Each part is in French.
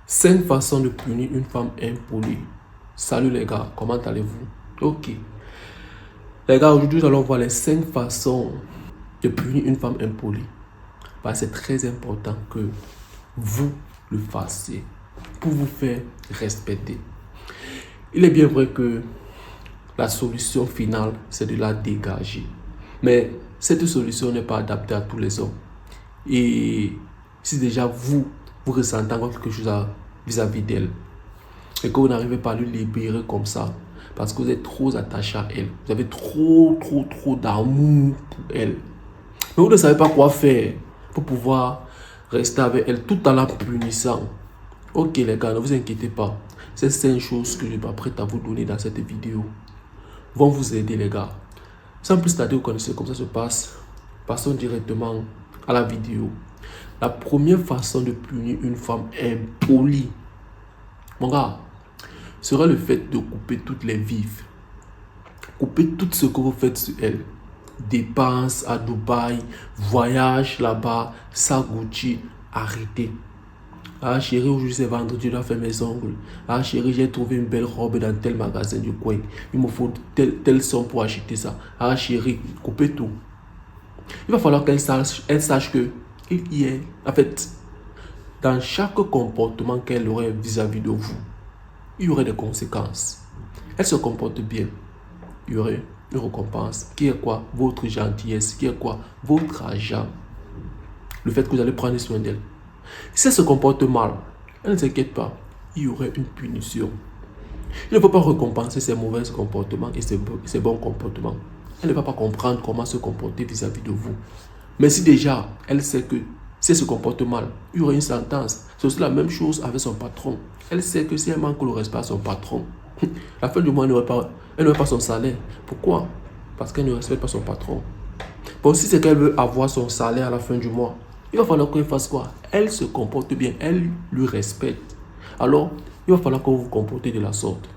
5 façons de punir une femme impolie. Salut les gars, comment allez-vous? Ok. Les gars, aujourd'hui nous allons voir les 5 façons de punir une femme impolie. C'est très important que vous le fassiez pour vous faire respecter. Il est bien vrai que la solution finale, c'est de la dégager. Mais cette solution n'est pas adaptée à tous les hommes. Et si déjà vous ressentez encore quelque chose vis-à-vis d'elle, et que vous n'arrivez pas à lui libérer comme ça, parce que vous êtes trop attaché à elle, vous avez trop d'amour pour elle, mais vous ne savez pas quoi faire pour pouvoir rester avec elle tout en la punissant. Ok les gars, ne vous inquiétez pas. Ces 5 choses que je m'apprête à vous donner dans cette vidéo vont vous aider les gars. Sans plus tarder, vous connaissez comment ça se passe. Passons directement à la vidéo. La première façon de punir une femme impolie, mon gars, serait le fait de couper toutes les vives. Couper tout ce que vous faites sur elle. Dépenses à Dubaï, voyage là-bas, ça Gucci, arrêtez. Ah chérie, aujourd'hui c'est vendredi, je dois faire mes ongles. Ah chérie, j'ai trouvé une belle robe dans tel magasin du coin. Il me faut telle somme pour acheter ça. Ah chérie, coupez tout. Il va falloir qu'elle sache que il y est, en fait, dans chaque comportement qu'elle aurait vis-à-vis de vous, il y aurait des conséquences. Elle se comporte bien, il y aurait une récompense. Qui est quoi? Votre gentillesse. Qui est quoi? Votre argent. Le fait que vous allez prendre soin d'elle. Si elle se comporte mal, elle ne s'inquiète pas, il y aurait une punition. Il ne faut pas récompenser ses mauvais comportements et ses bons comportements. Elle ne va pas comprendre comment se comporter vis-à-vis de vous. Mais si déjà, elle sait que si elle se comporte mal, il y aura une sentence. C'est aussi la même chose avec son patron. Elle sait que si elle manque le respect à son patron, à la fin du mois, elle n'aura pas son salaire. Pourquoi? Parce qu'elle ne respecte pas son patron. Bon, si c'est qu'elle veut avoir son salaire à la fin du mois, il va falloir qu'elle fasse quoi? Elle se comporte bien, elle lui respecte. Alors, il va falloir que vous vous comportez de la sorte.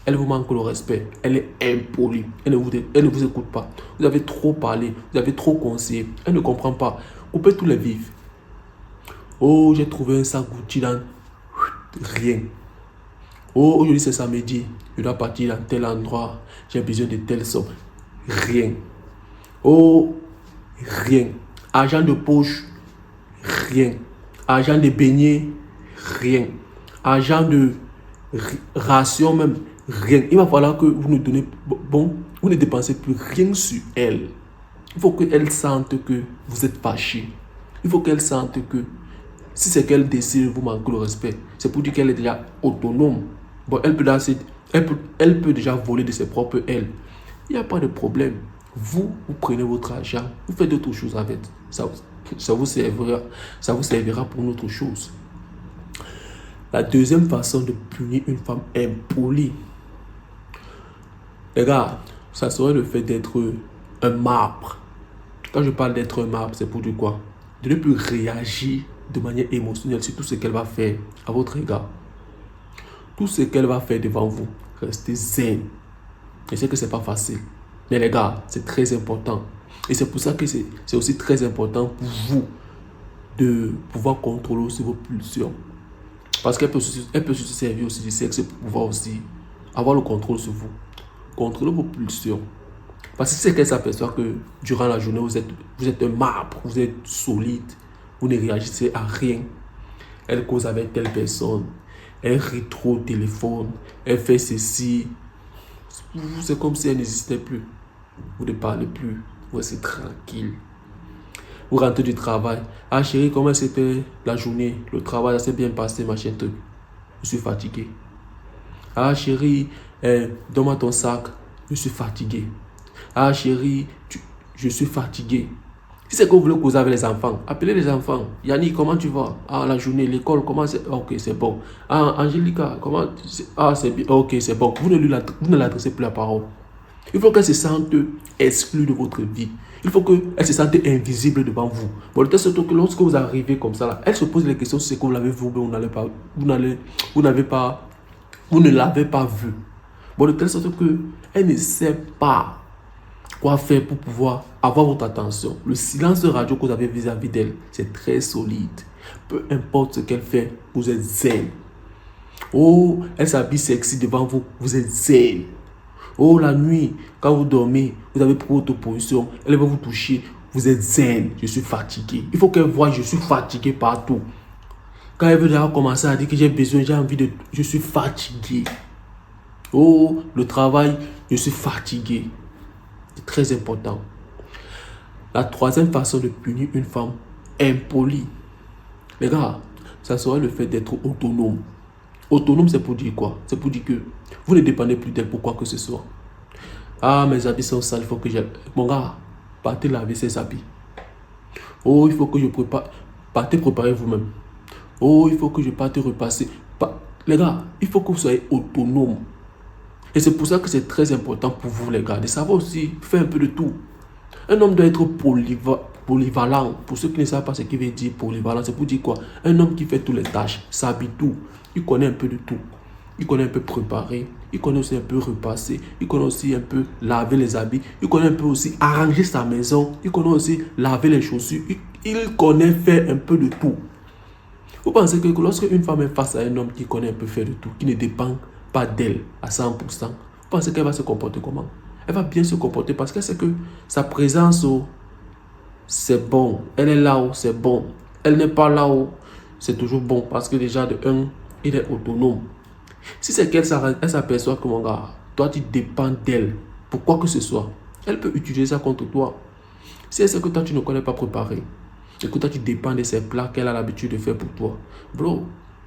Elle vous manque le respect, elle est impolie, elle ne vous écoute pas. Vous avez trop parlé, vous avez trop conseillé, elle ne comprend pas. Coupez tous les vifs. Oh, j'ai trouvé un sac Gucci dans rien. Oh, aujourd'hui c'est samedi, je dois partir dans tel endroit, j'ai besoin de telle somme. Rien. Oh, rien. Argent de poche, rien. Argent de beignet, rien. Argent de ration même, rien. Il va falloir que vous ne donnez, bon, vous ne dépensez plus rien sur elle. Il faut qu'elle sente que vous êtes fâché. Il faut qu'elle sente que si c'est qu'elle décide de vous manquer le respect, c'est pour dire qu'elle est déjà autonome. Bon, elle peut déjà voler de ses propres ailes. Il n'y a pas de problème. Vous prenez votre argent, vous faites d'autres choses avec. Ça vous servira pour une autre chose. La deuxième façon de punir une femme impolie, les gars, ça serait le fait d'être un marbre. Quand je parle d'être un marbre, c'est pour dire quoi? De ne plus réagir de manière émotionnelle sur tout ce qu'elle va faire à votre égard. Tout ce qu'elle va faire devant vous, restez zen. Je sais que c'est pas facile. Mais les gars, c'est très important. Et c'est pour ça que c'est aussi très important pour vous de pouvoir contrôler aussi vos pulsions. Parce qu'elle peut se servir aussi du sexe pour pouvoir aussi avoir le contrôle sur vous. Contrôlez vos pulsions. Parce que c'est qu'elle s'aperçoit que durant la journée, vous êtes un marbre, vous êtes solide, vous ne réagissez à rien. Elle cause avec telle personne, elle rit trop au téléphone, elle fait ceci. C'est comme si elle n'existait plus. Vous ne parlez plus, vous êtes tranquille. Vous rentrez du travail. Ah chérie, comment c'était la journée? Le travail s'est bien passé, machin truc. Je suis fatigué. Ah chérie, donne-moi ton sac. Je suis fatigué. Ah chérie, je suis fatigué. Si c'est que vous voulez causer avec les enfants, appelez les enfants. Yannick, comment tu vas? Ah, la journée, l'école, comment c'est? Ok, c'est bon. Ah, Angelica, comment? Ah, c'est bien. Ok, c'est bon. Vous ne l'adressez plus la parole. Il faut qu'elle se sente exclue de votre vie. Il faut qu'elle se sente invisible devant vous. Bon, le test surtout que lorsque vous arrivez comme ça, là, elle se pose les questions sur ce que vous l'avez vu, mais vous ne l'avez pas vu. Bon, de telle sorte qu'elle ne sait pas quoi faire pour pouvoir avoir votre attention. Le silence radio que vous avez vis-à-vis d'elle, c'est très solide. Peu importe ce qu'elle fait, vous êtes zen. Oh, elle s'habille sexy devant vous, vous êtes zen. Oh, la nuit, quand vous dormez, vous avez pris votre position, elle va vous toucher, vous êtes zen. Je suis fatigué. Il faut qu'elle voie, je suis fatigué partout. Quand elle veut déjà commencer à dire que j'ai besoin, j'ai envie de... Je suis fatigué. Oh, le travail, je suis fatigué. C'est très important. La troisième façon de punir une femme impolie, les gars, ça serait le fait d'être autonome. Autonome, c'est pour dire quoi? C'est pour dire que vous ne dépendez plus d'elle pour quoi que ce soit. Ah, mes habits sont sales, il faut que j'aille. Mon gars, partez laver ses habits. Oh, il faut que je prépare. Partez préparer vous-même. Oh, il faut que je parte repasser. Les gars, il faut que vous soyez autonome. Et c'est pour ça que c'est très important pour vous, les gars, de savoir aussi faire un peu de tout. Un homme doit être polyvalent. Pour ceux qui ne savent pas ce qu'il veut dire polyvalent, c'est pour dire quoi? Un homme qui fait toutes les tâches, s'habille tout. Il connaît un peu de tout. Il connaît un peu préparer. Il connaît aussi un peu repasser. Il connaît aussi un peu laver les habits. Il connaît un peu aussi arranger sa maison. Il connaît aussi laver les chaussures. Il connaît faire un peu de tout. Vous pensez que lorsque une femme est face à un homme qui connaît un peu faire de tout, qui ne dépend pas d'elle à 100%, vous pensez qu'elle va se comporter comment? Elle va bien se comporter parce qu'elle sait que sa présence, c'est bon. Elle est là où c'est bon. Elle n'est pas là où c'est toujours bon parce que déjà de un, il est autonome. Si c'est qu'elle s'aperçoit que mon gars, toi tu dépends d'elle pour quoi que ce soit, elle peut utiliser ça contre toi. Si elle sait que toi tu ne connais pas préparer et que toi tu dépends de ces plats qu'elle a l'habitude de faire pour toi, bro,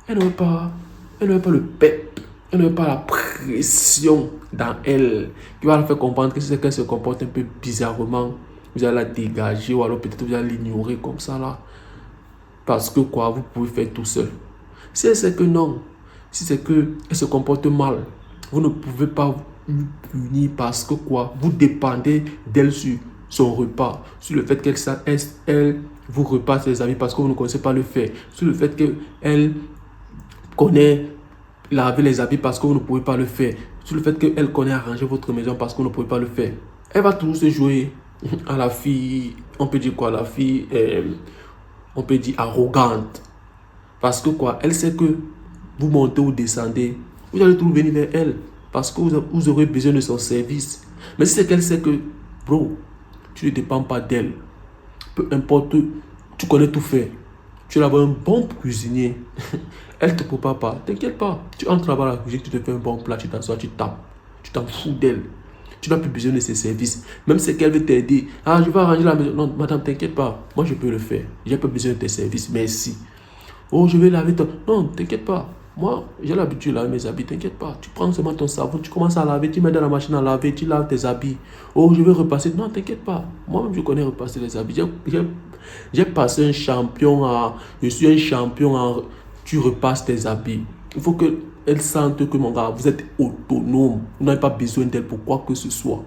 elle ne veut pas le pep, elle ne veut pas la pression dans elle qui va la faire comprendre que si c'est qu'elle se comporte un peu bizarrement, vous allez la dégager ou alors peut-être vous allez l'ignorer comme ça là. Parce que quoi, vous pouvez faire tout seul. Si elle sait que non, si c'est qu'elle se comporte mal, vous ne pouvez pas lui punir parce que quoi, vous dépendez d'elle sur son repas, sur le fait qu'elle vous repasse les amis parce que vous ne connaissez pas le faire, sur le fait qu'elle connaît laver les habits parce que vous ne pouvez pas le faire, sur le fait qu'elle connaît arranger votre maison parce que vous ne pouvez pas le faire. Elle va toujours se jouer à la fille, on peut dire quoi, la fille, on peut dire arrogante. Parce que quoi, elle sait que vous montez ou descendez, vous allez toujours venir vers elle. Parce que vous aurez besoin de son service. Mais si c'est qu'elle sait que, bro, tu ne dépends pas d'elle. Peu importe, tu connais tout faire. Tu es là-bas un bon cuisinier. Elle ne te prépare pas. T'inquiète pas. Tu entres là-bas à la cuisine, tu te fais un bon plat, tu t'assois, tu tapes. Tu t'en fous d'elle. Tu n'as plus besoin de ses services. Même si elle veut t'aider. Ah, je vais arranger la maison. Non, madame, t'inquiète pas. Moi, je peux le faire. J'ai pas besoin de tes services. Merci. Oh, je vais laver ton... Non, t'inquiète pas. Moi, j'ai l'habitude de laver mes habits. T'inquiète pas. Tu prends seulement ton savon, tu commences à laver, tu mets dans la machine à laver, tu laves tes habits. Oh, je vais repasser. Non, t'inquiète pas. Moi-même, je connais repasser les habits. J'ai passé un champion à... Je suis un champion à... Tu repasses tes habits. Il faut qu'elle sente que, mon gars, vous êtes autonome. Vous n'avez pas besoin d'elle pour quoi que ce soit.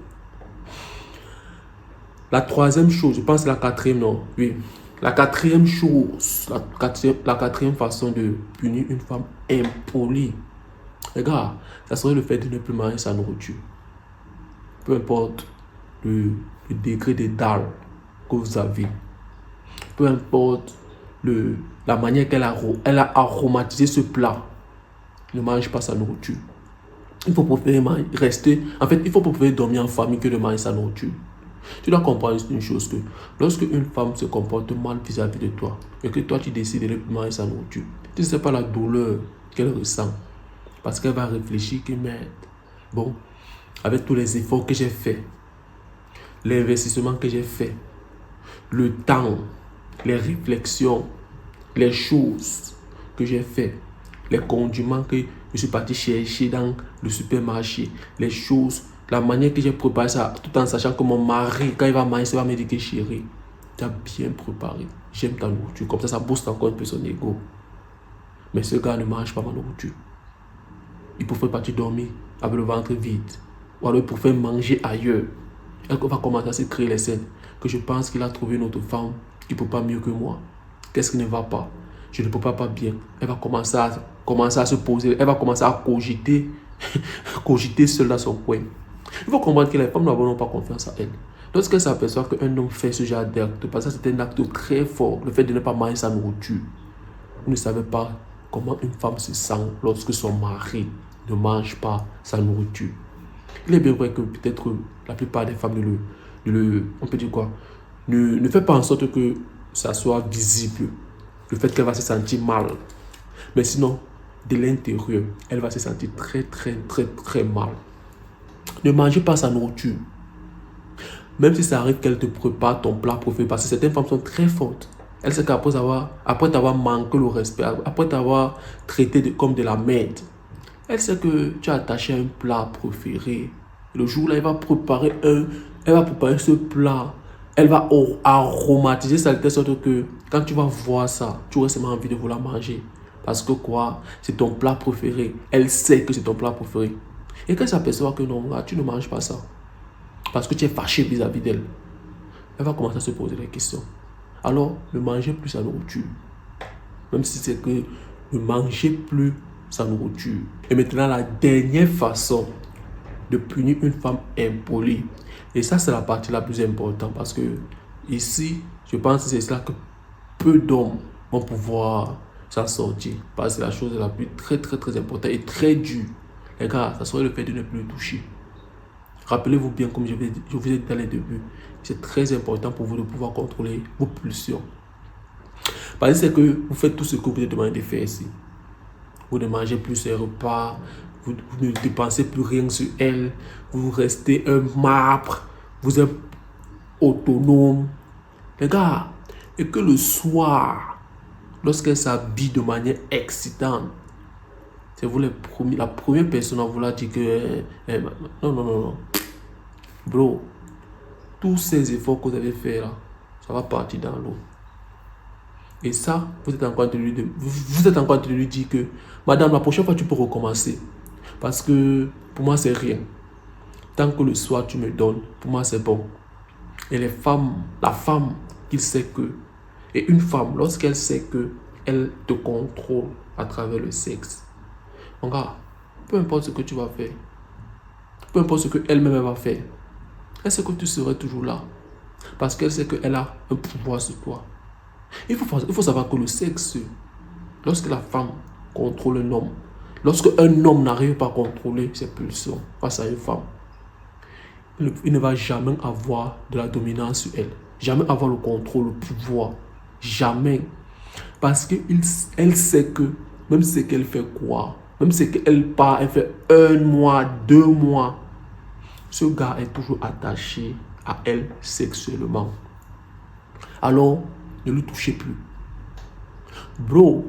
La troisième chose, je pense que la quatrième, non. Oui. La quatrième chose, la quatrième façon de punir une femme impolie, les gars, ça serait le fait de ne plus manger sa nourriture. Peu importe le degré de dalle que vous avez, peu importe la manière qu'elle a aromatisé ce plat, ne mange pas sa nourriture. Il faut préférer rester, en fait, il faut préférer dormir en famille que de manger sa nourriture. Tu dois comprendre une chose que lorsque une femme se comporte mal vis-à-vis de toi et que toi tu décides de ne plus manger sa nourriture, tu ne sais pas la douleur qu'elle ressent parce qu'elle va réfléchir que merde, bon, avec tous les efforts que j'ai fait, l'investissement que j'ai fait, le temps, les réflexions, les choses que j'ai fait, les condiments que je suis parti chercher dans le supermarché, les choses, la manière que j'ai préparé ça, tout en sachant que mon mari, quand il va manger, il va me dire que chérie, tu as bien préparé, j'aime ta nourriture. Comme ça booste encore un peu son ego. Mais ce gars ne mange pas ma nourriture. Il préfère partir dormir avec le ventre vide. Ou alors il préfère manger ailleurs. Elle va commencer à se créer les scènes. Que je pense qu'il a trouvé une autre femme qui ne peut pas mieux que moi. Qu'est-ce qui ne va pas? Je ne peux pas bien. Elle va commencer à se poser. Elle va commencer à cogiter. Cogiter seule dans son coin. Il faut comprendre que les femmes n'ont pas confiance en elles. Lorsqu'elles s'aperçoivent qu'un homme fait ce genre d'acte, parce que c'est un acte très fort, le fait de ne pas manger sa nourriture. Vous ne savez pas comment une femme se sent lorsque son mari ne mange pas sa nourriture. Il est bien vrai que peut-être la plupart des femmes on peut dire quoi, ne fait pas en sorte que ça soit visible, le fait qu'elle va se sentir mal. Mais sinon, de l'intérieur, elle va se sentir très, très, très, très mal. Ne mangez pas sa nourriture. Même si ça arrive qu'elle te prépare ton plat préféré, parce que certaines femmes sont très fortes. Elle sait qu'après t'avoir manqué le respect, après t'avoir traité comme de la merde, elle sait que tu as attaché un plat préféré. Le jour-là, elle va préparer ce plat. Elle va aromatiser ça de telle sorte que quand tu vas voir ça, tu auras seulement envie de vouloir manger. Parce que quoi? C'est ton plat préféré. Elle sait que c'est ton plat préféré. Et quand elle s'aperçoit que non, là, tu ne manges pas ça, parce que tu es fâché vis-à-vis d'elle, elle va commencer à se poser des questions. Alors, ne mangez plus sa nourriture. Même si c'est que ne mangez plus sa nourriture. Et maintenant, la dernière façon de punir une femme impolie. Et ça, c'est la partie la plus importante parce que ici, je pense que c'est cela que peu d'hommes vont pouvoir s'en sortir. Parce que c'est la chose la plus très, très, très importante et très dure. Les gars, ça serait le fait de ne plus le toucher. Rappelez-vous bien, comme je vous ai dit dans les débuts, c'est très important pour vous de pouvoir contrôler vos pulsions. Parce que c'est que vous faites tout ce que vous êtes demandé de faire ici. Vous ne mangez plus ces repas, vous ne dépensez plus rien sur elle, vous restez un marbre, vous êtes autonome. Les gars, et que le soir, lorsqu'elle s'habille de manière excitante, c'est vous la première personne à vouloir dire que... non, non, non, non. Bro, tous ces efforts que vous avez fait là, ça va partir dans l'eau. Et ça, vous êtes encore en train de lui dire que madame, la prochaine fois, tu peux recommencer. Parce que pour moi, c'est rien. Tant que le soir, tu me donnes, pour moi, c'est bon. Et la femme, qui sait que, et une femme, lorsqu'elle sait que elle te contrôle à travers le sexe, mon gars, peu importe ce que tu vas faire, peu importe ce qu'elle-même va faire, elle sait que tu serais toujours là. Parce qu'elle sait qu'elle a un pouvoir sur toi. Il faut savoir que le sexe, lorsque la femme contrôle un homme, lorsque un homme n'arrive pas à contrôler ses pulsions face à une femme, il ne va jamais avoir de la dominance sur elle. Jamais avoir le contrôle, le pouvoir. Jamais. Parce qu'elle sait que, même si qu'elle fait quoi, même si qu'elle part, elle fait 1 mois, 2 mois, ce gars est toujours attaché à elle sexuellement. Alors, ne le touchez plus. Bro,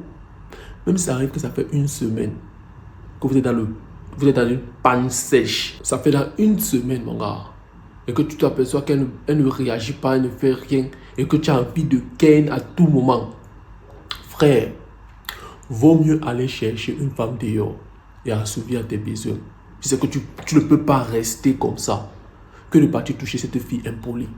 même si ça arrive que ça fait 1 semaine que vous êtes dans une panne sèche, ça fait dans 1 semaine, mon gars, et que tu t'aperçois qu'elle ne réagit pas, elle ne fait rien, et que tu as envie de ken à tout moment, frère, vaut mieux aller chercher une femme dehors et assouvir tes besoins. Si c'est que tu ne peux pas rester comme ça, que de partir toucher cette fille impolie.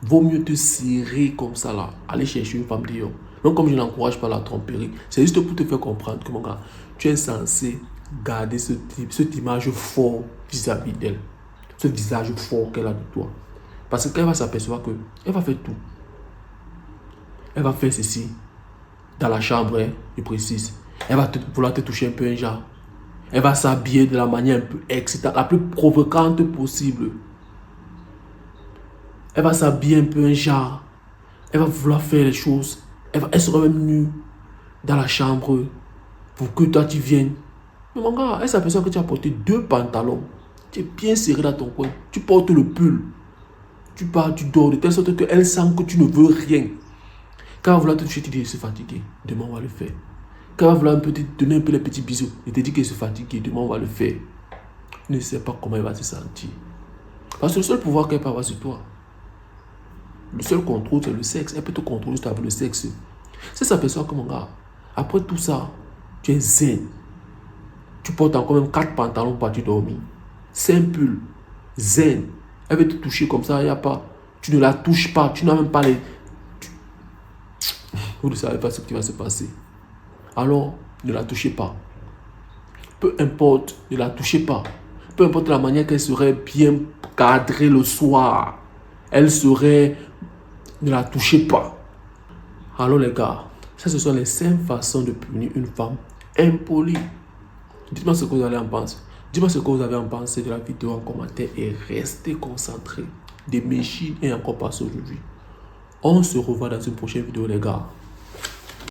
Vaut mieux te serrer comme ça là, aller chercher une femme dehors. Donc comme je n'encourage pas la tromperie, c'est juste pour te faire comprendre que mon gars, tu es censé garder cette image fort vis-à-vis d'elle. Ce visage fort qu'elle a de toi. Parce qu'elle va s'apercevoir qu'elle va faire tout. Elle va faire ceci dans la chambre, hein, je précise. Elle va vouloir te toucher un peu un genre. Elle va s'habiller de la manière un peu excitante, la plus provocante possible. Elle va s'habiller un peu un genre. Elle va vouloir faire les choses. Elle sera même nue dans la chambre pour que toi tu viennes. Mais mon gars, elle s'aperçoit que tu as porté 2 pantalons. Tu es bien serré dans ton coin. Tu portes le pull. Tu pars, tu dors de telle sorte qu'elle sent que tu ne veux rien. Quand elle va vouloir te toucher, tu dis, je suis fatigué. Demain, on va le faire. Quand elle va vouloir te donner un peu les petits bisous, elle te dit qu'elle est fatiguée. Demain, on va le faire. Tu ne sais pas comment elle va se sentir. Parce que le seul pouvoir qu'elle peut avoir sur toi, le seul contrôle, c'est le sexe. Elle peut te contrôler juste avec le sexe. Si elle s'aperçoit que mon gars, après tout ça, tu es zen. Tu portes encore même 4 pantalons pour partir dormir. Simple, zen. Elle veut te toucher comme ça, il n'y a pas. Tu ne la touches pas, tu n'as même pas les. Vous ne savez pas ce qui va se passer. Alors, ne la touchez pas. Peu importe, ne la touchez pas. Peu importe la manière qu'elle serait bien cadrée le soir. Elle serait. Ne la touchez pas. Alors les gars, Ça, ce sont les 5 façons de punir une femme impolie. Dites-moi ce que vous allez en penser. Dites-moi ce que vous avez en pensé de la vidéo en commentaire et restez concentrés. Des machines et encore pas aujourd'hui. On se revoit dans une prochaine vidéo, les gars.